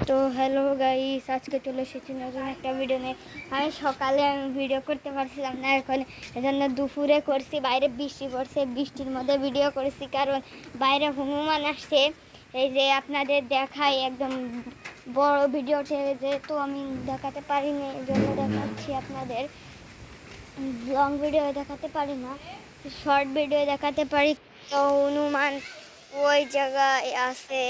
তো hello guys, আজকে চলে এসেছি নতুন একটা ভিডিও নিয়ে। সকালে ভিডিও করতে পারছিলাম না, এখন এজন্য দুপুরে করছি। বাইরে বৃষ্টি পড়ছে, বৃষ্টির মধ্যে ভিডিও করেছি কারণ বাইরে হনুমান আসছে। এই যে আপনাদের দেখাই একদম বড় ভিডিওতে, যেহেতু আমি দেখাতে পারিনি এই জন্য দেখাচ্ছি আপনাদের। লং ভিডিও দেখাতে পারি না, শর্ট ভিডিও দেখাতে পারি। তো হনুমান ওই জায়গায় আছে,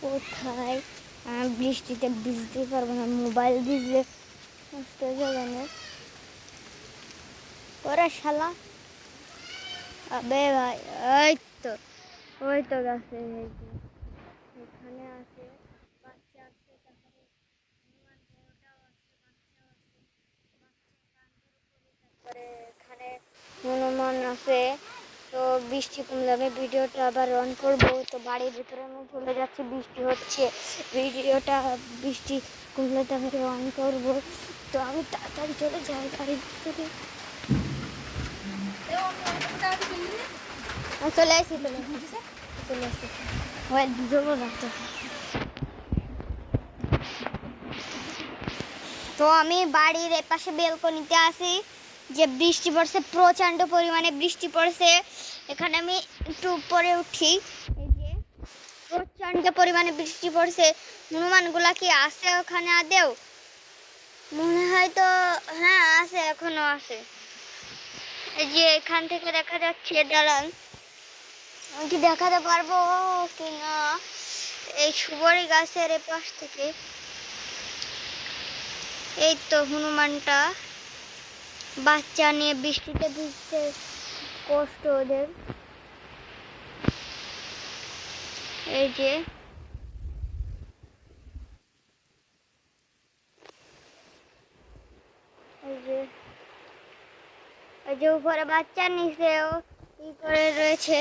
কোথায়? বৃষ্টিতে ভিজতে পারবো না, মোবাইল ভিজলে নষ্ট হয়ে যাবে না। ওরা শালা, আবে ভাই, ওই তো ওই তো গাছে এখানে আছে, বাচ্চা আছে, তারপরে হনুমান বড়টাও আছে, বাচ্চাও আছে, তারপরে এখানে হনুমান আছে। তো বৃষ্টি কমলে আমি ভিডিওটা আবার অন করবো। তো বাড়ির ভিতরে আমি চলে যাচ্ছি, বৃষ্টি হচ্ছে, ভিডিওটা বৃষ্টি কমলে তো আমি অন করবো। তো আমি তাড়াতাড়ি চলে যাই বাড়ির ভিতরে। চলে আসি চলে আসি ভিডিও রাখতে। তো আমি বাড়ির এপাশে বেলকনিতে আসি, যে বৃষ্টি পড়ছে, প্রচণ্ড পরিমাণে বৃষ্টি পড়ছে। এখানে আমি একটু উপরে উঠি, এই যে প্রচণ্ড পরিমাণে বৃষ্টি পড়ছে। হনুমানগুলা কি আছে ওখানে আদেও? মনে হয় তো হ্যাঁ আছে, এখনো আছে। এই যে এখান থেকে দেখা যাচ্ছে, দাঁড়ান আমি কি দেখাতে পারবো কিনা, এই সুবরি গাছের এপাশ থেকে। এই তো হনুমানটা বাচ্চা নিয়ে বৃষ্টিতে ভিজতে কষ্ট ওদের। এই যে এই যে উপরে বাচ্চা, নিচেও ই করে রয়েছে।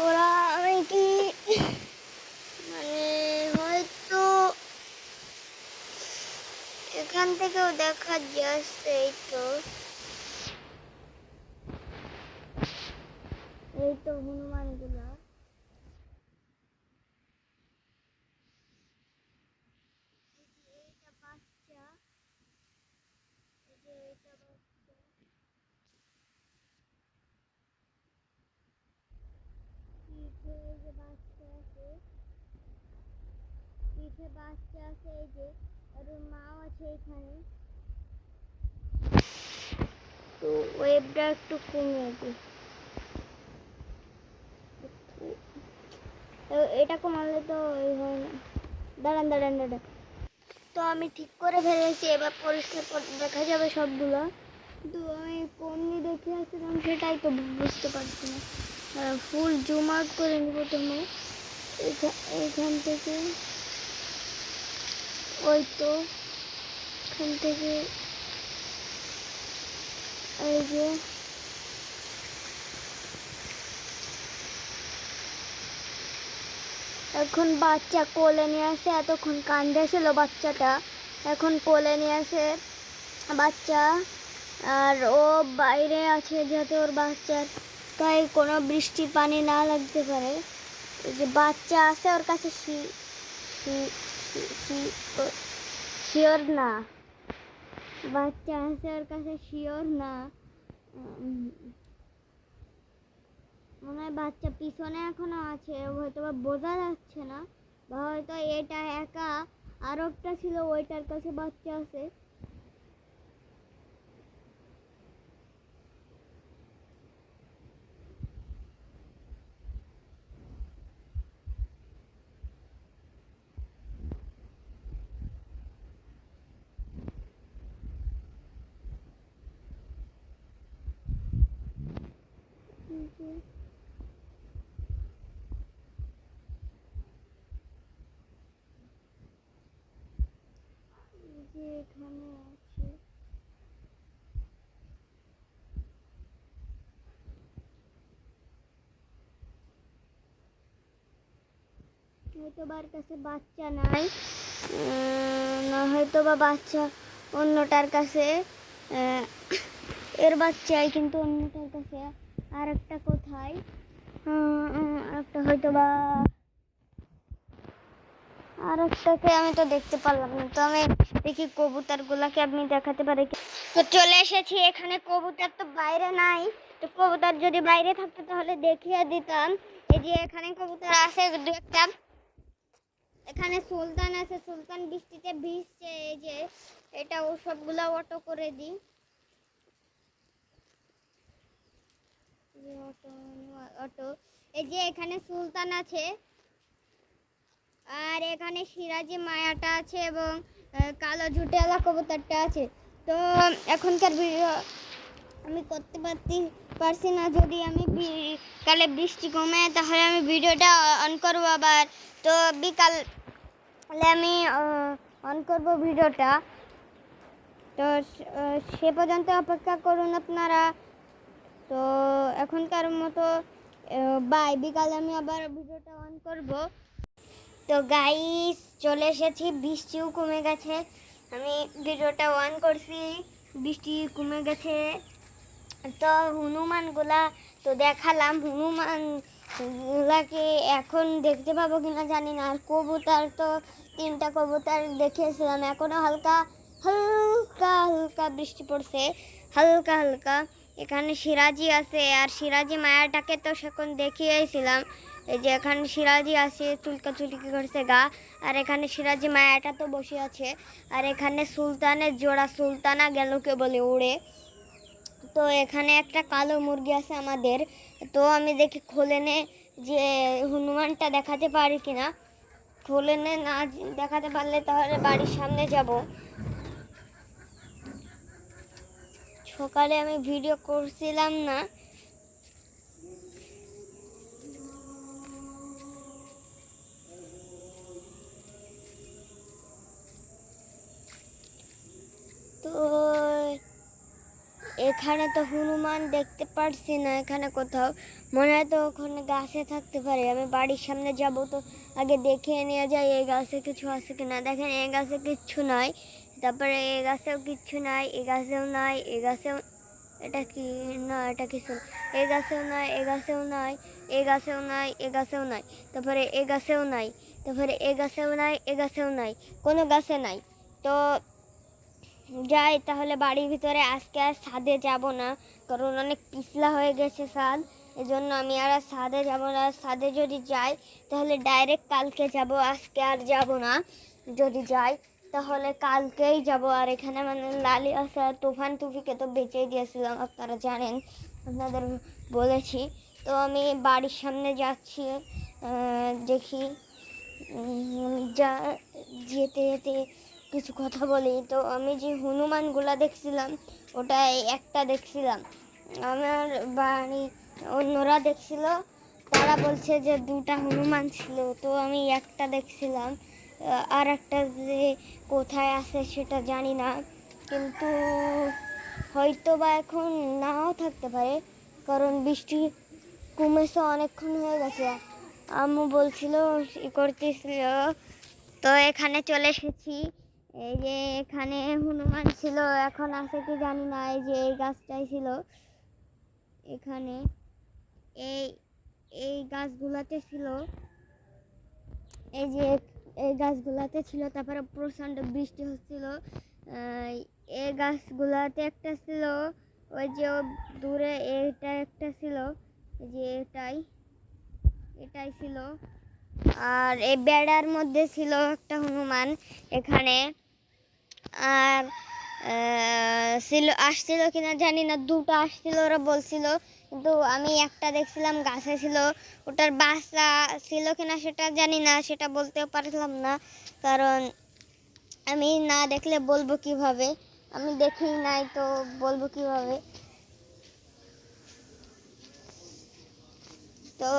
ওরা আমি কি মানে হয়তো এখান থেকেও দেখা যাচ্ছে। এই তো হনুমান গুলা, বাচ্চা, পিঠে বাচ্চা আছে, এই যে আর ওর মাও আছে এখানে। তো ওয়েবটা একটু কমে দিই, এটা কমালে তো হয় না। দাঁড়ান দাঁড়ান দাঁড়ান, তো আমি ঠিক করে ফেলেছি, এবার পরিষ্কার দেখা যাবে সবগুলো। কিন্তু আমি কোন নিয়ে দেখে আসছিলাম সেটাই তো বুঝতে পারছি না। ফুল জুম আউট করে নিব প্রথমে এখান থেকে। ওই তো এখান থেকে, এই যে এখন বাচ্চা কোলে নিয়ে আসে, এতক্ষণ কান্দে ছিল বাচ্চাটা, এখন কোলে নিয়ে আসে বাচ্চা। আর ও বাইরে আছে যাতে ওর বাচ্চার গায়ে কোনো বৃষ্টির পানি না লাগতে পারে। এই যে বাচ্চা আছে ওর কাছে, শিওর না, বাচ্চা আছে ওর কাছে শিওর না। মনে হয় বাচ্চা পিছনে এখনো আছে, হয়তো বা বোঝা যাচ্ছে না, বা হয়তো এটা একা, আর একটা ছিল ওইটার কাছে বাচ্চা আছে। যে এখানে আছে, হয়তো বার কাছে বাচ্চা নাই, না হয়তো বা বাচ্চা অন্যটার কাছে, এর বাচ্চাই কিন্তু অন্যটার কাছে। আর একটা কোথায়, একটা হয়তো বা আর একটাকে আমি তো দেখতে পারলাম না। তো আমি দেখি কবুতরগুলাকে আপনি দেখাতে পারি। তো চলে এসেছি এখানে, কবুতর তো বাইরে নাই। তো কবুতর যদি বাইরে থাকতো তাহলে দেখিয়ে দিতাম। এই যে এখানে কবুতর আছে দু একটা। এখানে সুলতান আছে, সুলতান বৃষ্টিতে ভিজছে। এই যে এটা ও সবগুলা অটো করে দিই। অটো, এই যে এখানে সুলতান আছে, আর এখানে সিরাজি মায়াটা আছে এবং কালো ঝুটেলা কবুতরটা আছে। তো এখনকার ভিডিও আমি করতে পারছি না। যদি আমি বিকালে বৃষ্টি কমে তাহলে আমি ভিডিওটা অন করবো আবার। তো বিকালে আমি অন করব ভিডিওটা। তো সে পর্যন্ত অপেক্ষা করুন আপনারা। তো এখনকার মতো বাই, বিকালে আমি আবার ভিডিওটা অন করব। তো গাইস চলে এসেছি, বৃষ্টিও কমে গেছে। আমি ভিডিওটা অন করছি, বৃষ্টি কমে গেছে। তো হনুমানগুলা তো দেখালাম, হনুমানগুলাকে এখন দেখতে পাবো কিনা জানি না। আর কবুতর তো 3টা কবুতর দেখিয়েছিলাম, এখনো হালকা হালকা হালকা বৃষ্টি পড়ছে, হালকা হালকা। এখানে সিরাজি আছে, আর সিরাজি মায়াটাকে তো সেখন দেখিয়েছিলাম। এই যে এখানে সিরাজি আছে, চুলকি করছে গা। আর এখানে সিরাজি মায়াটা তো বসে আছে। আর এখানে সুলতানের জোড়া, সুলতানা গেল কে বলে উড়ে। তো এখানে একটা কালো মুরগি আছে আমাদের। তো আমি দেখি খোলেনে যে হনুমানটা দেখাতে পারি কিনা। খোলেনে না দেখাতে পারলে তাহলে বাড়ির সামনে যাব। সকালে আমি ভিডিও করছিলাম না। তো এখানে তো হনুমান দেখতে পারছি না, এখানে কোথাও। মনে হয় তো ওখানে গাছে থাকতে পারে। আমি বাড়ির সামনে যাব, তো আগে দেখে নিয়ে যাই এই গাছে কিছু আছে কিনা। দেখেন এই গাছে কিচ্ছু নাই, তারপরে এই গাছেও কিচ্ছু নাই, এই গাছেও নাই, এই গাছেও, এটা কি না, এটা কিছু, এই গাছেও নাই, এই গাছেও নাই, এই গাছেও নাই, এই গাছেও নাই, তারপরে এই গাছেও নাই, তারপরে এই গাছেও নাই, এই গাছেও নাই, কোনো গাছে নাই। তো যাই তাহলে বাড়ির ভিতরে। আজকে আর ছাদে যাব না, কারণ অনেক পিছলা হয়ে গেছে ছাদ। এজন্য আমি আর ছাদে যাব না। ছাদে যদি যাই তাহলে ডাইরেক্ট কালকে যাব, আজকে আর যাব না। যদি যাই তাহলে কালকেই যাব। আর এখানে মানে লালি আছে, আর তুফান তুফিকে তো বেঁচেই দিয়েছিলাম, আপনারা জানেন, আপনাদের বলেছি। তো আমি বাড়ির সামনে যাচ্ছি, দেখি যা যেতে যেতে কিছু কথা বলি। তো আমি যে হনুমানগুলা দেখছিলাম, ওটাই একটা দেখছিলাম। আমার বাড়ি অন্যরা দেখছিল, তারা বলছে যে 2টা হনুমান ছিল। তো আমি একটা দেখছিলাম, আর একটা যে কোথায় আছে সেটা জানি না। কিন্তু হয়তো বা এখন নাও থাকতে পারে, কারণ বৃষ্টি কমেছে, অনেকক্ষণ হয়ে গেছে। আম্মু বলছিল করতেছিল। তো এখানে চলে এসেছি। এই যে এখানে হনুমান ছিল, এখন আছে কি জানি না। এই যে এই গাছটাই ছিল এখানে, এই এই গাছগুলাতে ছিল, এই যে এই গাছগুলাতে ছিল। তারপরে প্রচণ্ড বৃষ্টি হচ্ছিল। এই গাছগুলাতে একটা ছিল, ওই যে দূরে এইটা একটা ছিল, এই যে এটাই ছিল। আর এই বেড়ার মধ্যে ছিল একটা হনুমান এখানে। আর আসছিল কিনা জানি না, 2টা আসছিল ওরা বলছিল, কিন্তু আমি একটা দেখছিলাম গাছে ছিল। ওটার বাচ্চা ছিল কিনা সেটা জানি না, সেটা বলতেও পারলাম না, কারণ আমি না দেখলে বলবো কিভাবে। আমি দেখি নাই তো বলবো কিভাবে। তো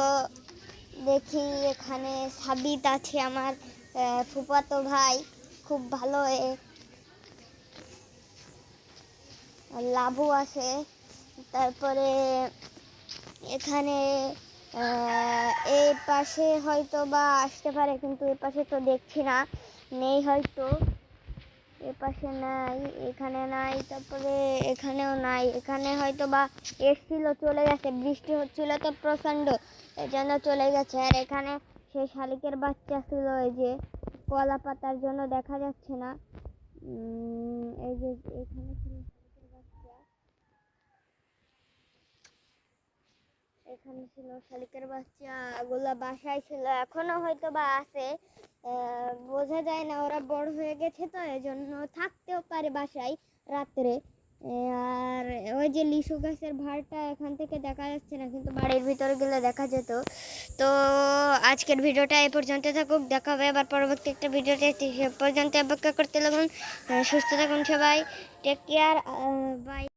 দেখি এখানে সাবিত আছে, আমার ফুফাতো ভাই, খুব ভালো। লাভও আছে। তারপরে এখানে এই পাশে হয়তো বা আসতে পারে, কিন্তু এই পাশে তো দেখছি না, নেই হয়তো। এ পাশে নাই, এখানে নাই, তারপরে এখানেও নাই। এখানে হয়তো বা এসছিল, চলে গেছে, বৃষ্টি হচ্ছিল তো প্রচণ্ড, এই জন্য চলে গেছে। আর এখানে সেই শালিকের বাচ্চা ছিল, এই যে কলা পাতার জন্য দেখা যাচ্ছে না। এই যে এখানে ছিল শালিকের বাচ্চা, এখানে ছিল শালিকের বাচ্চা, ওগুলো বাসায় ছিল, এখনো হয়তো বা আছে, বোঝা যায় না, ওরা বড় হয়ে গেছে তো এজন্য থাকতেও পারে বাসায় রাত্রে। আর ওই যে লিচু গাছের ভাড়টা এখান থেকে দেখা যাচ্ছে না, কিন্তু বাড়ির ভিতরে গেলে দেখা যেত। তো আজকের ভিডিওটা এই পর্যন্ত থাকুক, দেখা হবে আবার পরবর্তী একটা ভিডিওতে। সে পর্যন্ত অপেক্ষা করতে লাগুন, সুস্থ থাকুন সবাই, টেক কেয়ার, বাই।